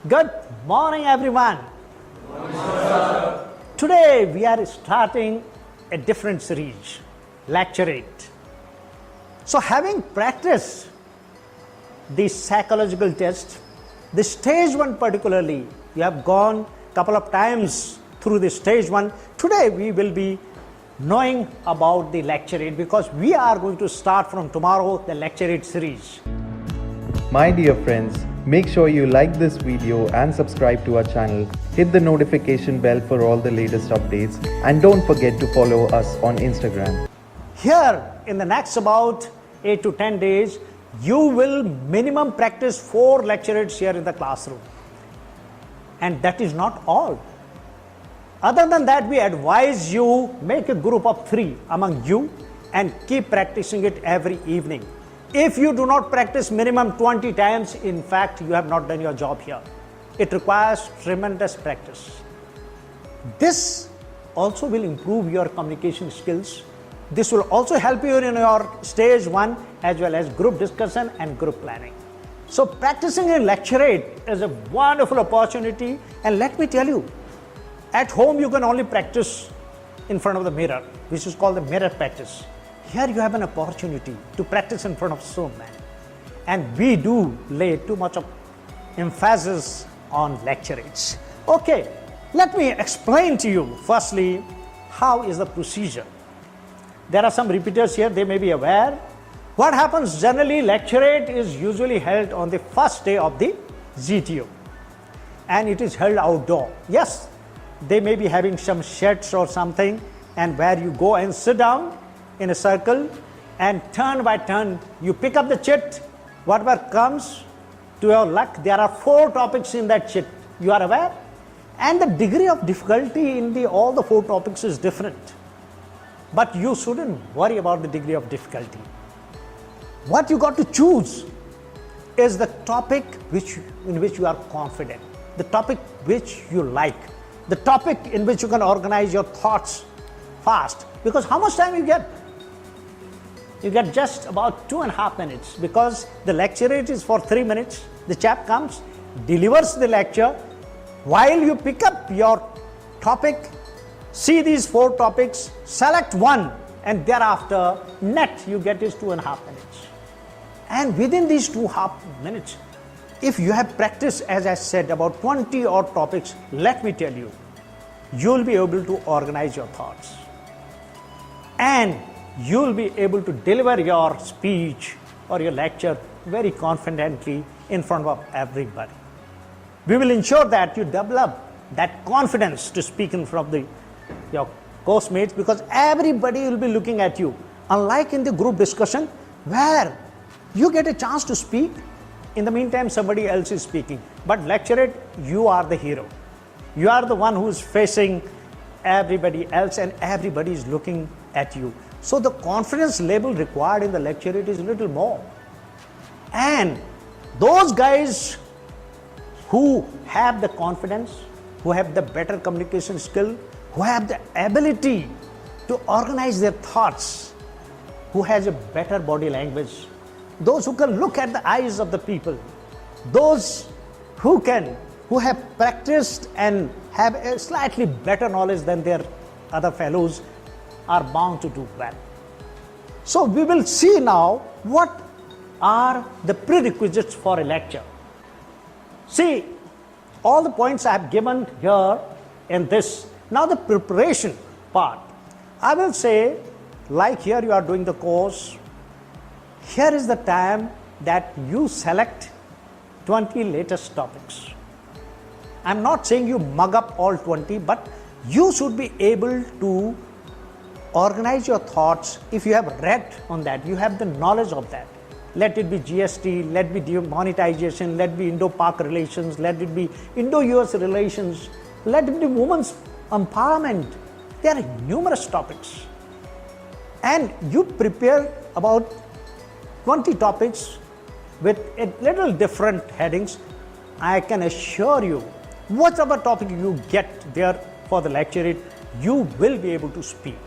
Good morning, everyone. Today we are starting a different series, Lecture 8. So having practiced the psychological test, the stage 1 particularly, you have gone a couple of times through the stage 1. Today we will be knowing about the Lecture 8 because we are going to start from tomorrow the Lecture 8 series. My dear friends, make sure you like this video and subscribe to our channel. Hit the notification bell for all the latest updates and don't forget to follow us on Instagram. Here in the next about 8 to 10 days, you will minimum practice 4 lectures here in the classroom. And that is not all. Other than that, we advise you make a group of 3 among you and keep practicing it every evening. If you do not practice minimum 20 times, in fact, you have not done your job here. It requires tremendous practice. This also will improve your communication skills. This will also help you in your stage 1 as well as group discussion and group planning. So practicing in Lecture 8 is a wonderful opportunity, and let me tell you, at home you can only practice in front of the mirror, which is called the mirror practice. Here you have an opportunity to practice in front of so many. And we do lay too much of emphasis on Lecture 8. Okay, let me explain to you firstly how is the procedure. There are some repeaters here, they may be aware. What happens generally, Lecture 8 is usually held on the first day of the GTO. And it is held outdoor. Yes, they may be having some sheds or something, and where you go and sit down in a circle and turn by turn you pick up the chit, whatever comes to your luck. There are 4 topics in that chit, you are aware, and the degree of difficulty in all the 4 topics is different, but you shouldn't worry about the degree of difficulty. What you got to choose is the topic in which you are confident, the topic which you like, the topic in which you can organize your thoughts fast. Because how much time you get? You get just about 2.5 minutes, because the Lecture 8 is for 3 minutes. The chap comes, delivers the lecture, while you pick up your topic, see these 4 topics, select one, and thereafter net you get is 2.5 minutes. And within these 2.5 minutes, if you have practiced, as I said, about 20 odd topics, let me tell you, you'll be able to organize your thoughts. And you'll be able to deliver your speech or your lecture very confidently in front of everybody. We will ensure that you develop that confidence to speak in front of your course mates, because everybody will be looking at you. Unlike in the group discussion where you get a chance to speak, in the meantime somebody else is speaking. But Lecture 8, you are the hero. You are the one who is facing everybody else and everybody is looking at you. So the confidence level required in the Lecture 8 is a little more. And those guys who have the confidence, who have the better communication skill, who have the ability to organize their thoughts, who has a better body language, those who can look at the eyes of the people, those who have practiced and have a slightly better knowledge than their other fellows, are bound to do well. So we will see now what are the prerequisites for a lecture. See, all the points I have given here in this. Now the preparation part. I will say, like here you are doing the course, here is the time that you select 20 latest topics. I'm not saying you mug up all 20, but you should be able to organize your thoughts. If you have read on that, you have the knowledge of that. Let it be GST, let it be demonetization, let it be Indo-Pak relations, let it be Indo-US relations, let it be women's empowerment. There are numerous topics. And you prepare about 20 topics with a little different headings. I can assure you, whatever topic you get there for the Lecture 8, you will be able to speak.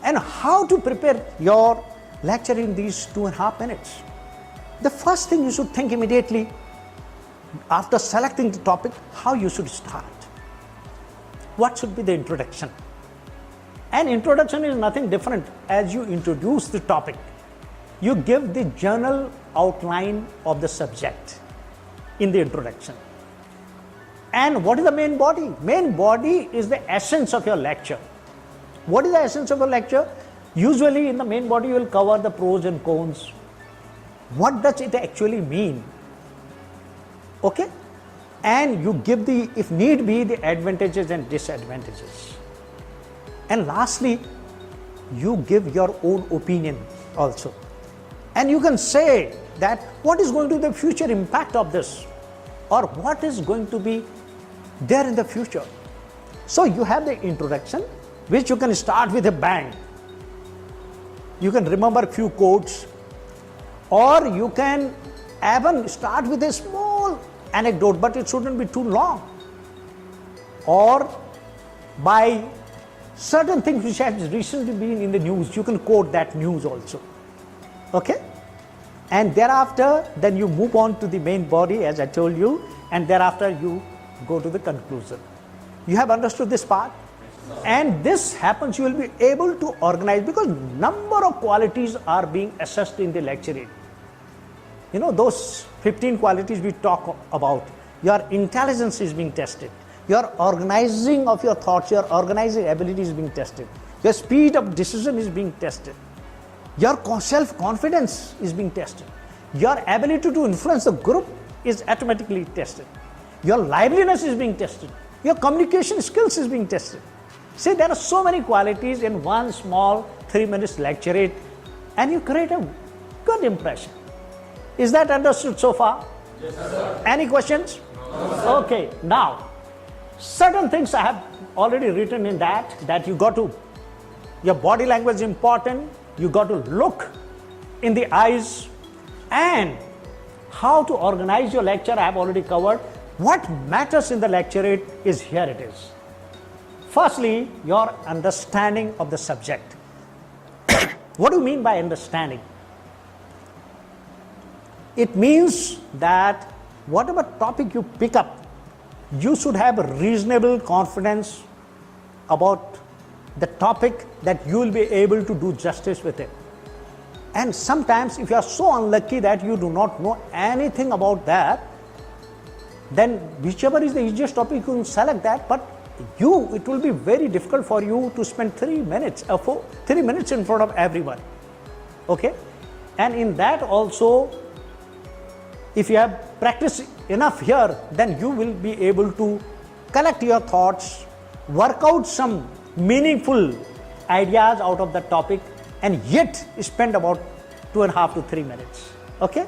And how to prepare your lecture in these 2.5 minutes? The first thing you should think immediately, after selecting the topic, how you should start. What should be the introduction? An introduction is nothing different. As you introduce the topic, you give the general outline of the subject in the introduction. And what is the main body? Main body is the essence of your lecture. What is the essence of your lecture? Usually in the main body you will cover the pros and cons. What does it actually mean? Okay? And you give the, if need be, the advantages and disadvantages. And lastly, you give your own opinion also. And you can say that what is going to be the future impact of this, or what is going to be there in the future. So you have the introduction, which you can start with a bang. You can remember a few quotes, or you can even start with a small anecdote, but it shouldn't be too long. Or by certain things which have recently been in the news, you can quote that news also. Okay? And thereafter, then you move on to the main body, as I told you, and thereafter you go to the conclusion. You have understood this part? And this happens, you will be able to organize, because number of qualities are being assessed in the lecturing. You know, those 15 qualities we talk about, your intelligence is being tested, your organizing of your thoughts, your organizing ability is being tested, your speed of decision is being tested, your self-confidence is being tested, your ability to influence the group is automatically tested, your liveliness is being tested, your communication skills is being tested. See, there are so many qualities in one small 3 minutes lecturate, and you create a good impression. Is that understood so far? Yes, sir. Any questions? No, sir. Okay, now, certain things I have already written in that you got to, your body language is important, you got to look in the eyes, and how to organize your lecture I have already covered. What matters in the lecturate is here it is. Firstly, your understanding of the subject. What do you mean by understanding? It means that whatever topic you pick up, you should have a reasonable confidence about the topic that you will be able to do justice with it. And sometimes if you are so unlucky that you do not know anything about that, then whichever is the easiest topic, you can select that, but it will be very difficult for you to spend 3 minutes in front of everyone. Okay? And in that also, if you have practiced enough here, then you will be able to collect your thoughts, work out some meaningful ideas out of the topic, and yet spend about 2.5 to 3 minutes. Okay?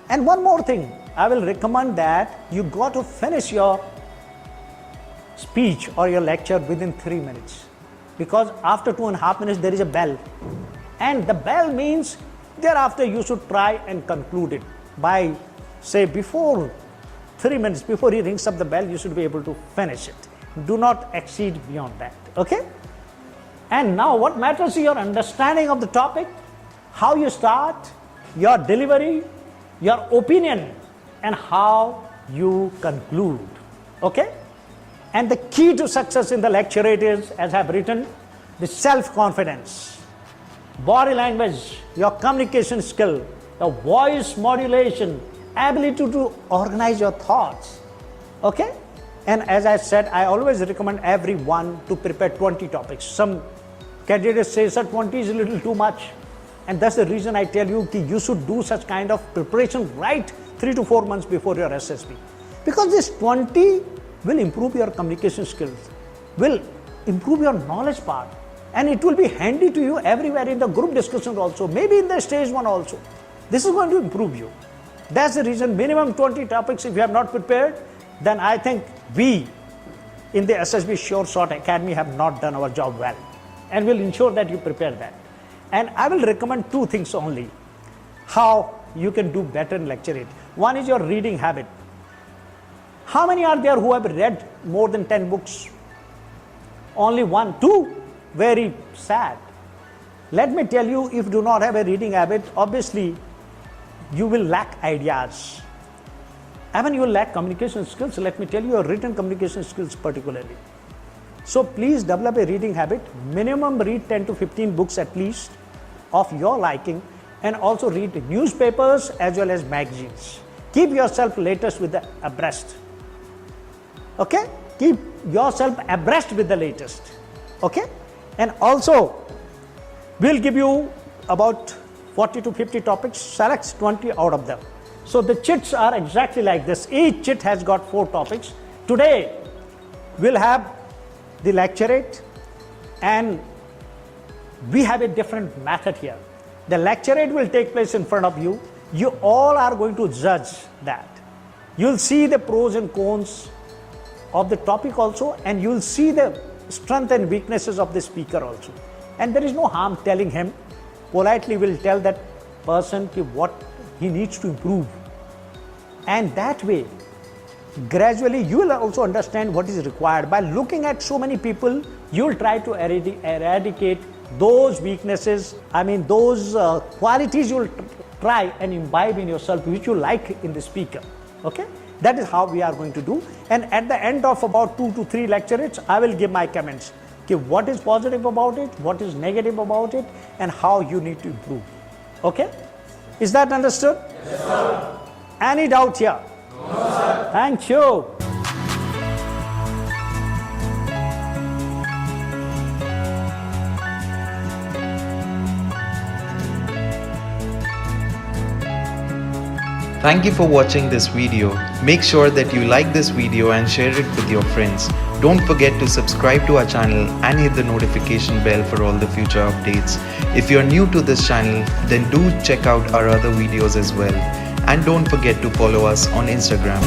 And one more thing, I will recommend that you got to finish your speech or your lecture within 3 minutes, because after 2.5 minutes there is a bell, and the bell means thereafter you should try and conclude it by, say, before 3 minutes, before he rings up the bell, you should be able to finish it. Do not exceed beyond that. Okay? And now what matters is your understanding of the topic, how you start, your delivery, your opinion, and how you conclude. Okay? And the key to success in the lecturate is, as I have written, the self-confidence, body language, your communication skill, your voice modulation, ability to organize your thoughts. Okay? And as I said, I always recommend everyone to prepare 20 topics. Some candidates say, sir, 20 is a little too much. And that's the reason I tell you that you should do such kind of preparation right 3 to 4 months before your SSB. Because this 20 will improve your communication skills, will improve your knowledge part, and it will be handy to you everywhere in the group discussions also, maybe in the stage 1 also. This is going to improve you. That's the reason minimum 20 topics. If you have not prepared, then I think we in the SSB Sure Shot Academy have not done our job well, and will ensure that you prepare that. And I will recommend 2 things only, how you can do better in lecturate. One is your reading habit. How many are there who have read more than 10 books? Only 1, 2? Very sad. Let me tell you, if you do not have a reading habit, obviously you will lack ideas. Even you will lack communication skills, let me tell you, your written communication skills particularly. So please develop a reading habit. Minimum read 10 to 15 books at least of your liking, and also read newspapers as well as magazines. Keep yourself latest with the abreast. Okay? Keep yourself abreast with the latest. Okay? And also, we'll give you about 40 to 50 topics, select 20 out of them. So the chits are exactly like this. Each chit has got 4 topics. Today, we'll have the lecturate, and we have a different method here. The lecturate will take place in front of you. You all are going to judge that. You'll see the pros and cons of the topic also, and you'll see the strength and weaknesses of the speaker also. And there is no harm telling him. Politely we'll tell that person what he needs to improve. And that way, gradually you will also understand what is required. By looking at so many people, you will try to eradicate those weaknesses, those qualities you will try and imbibe in yourself which you like in the speaker. Okay? That is how we are going to do. And at the end of about 2 to 3 lectures, I will give my comments. Okay, what is positive about it, what is negative about it, and how you need to improve. Okay? Is that understood? Yes, sir. Any doubt here? No, sir. Thank you. Thank you for watching this video. Make sure that you like this video and share it with your friends. Don't forget to subscribe to our channel and hit the notification bell for all the future updates. If you're new to this channel, then do check out our other videos as well. And don't forget to follow us on Instagram.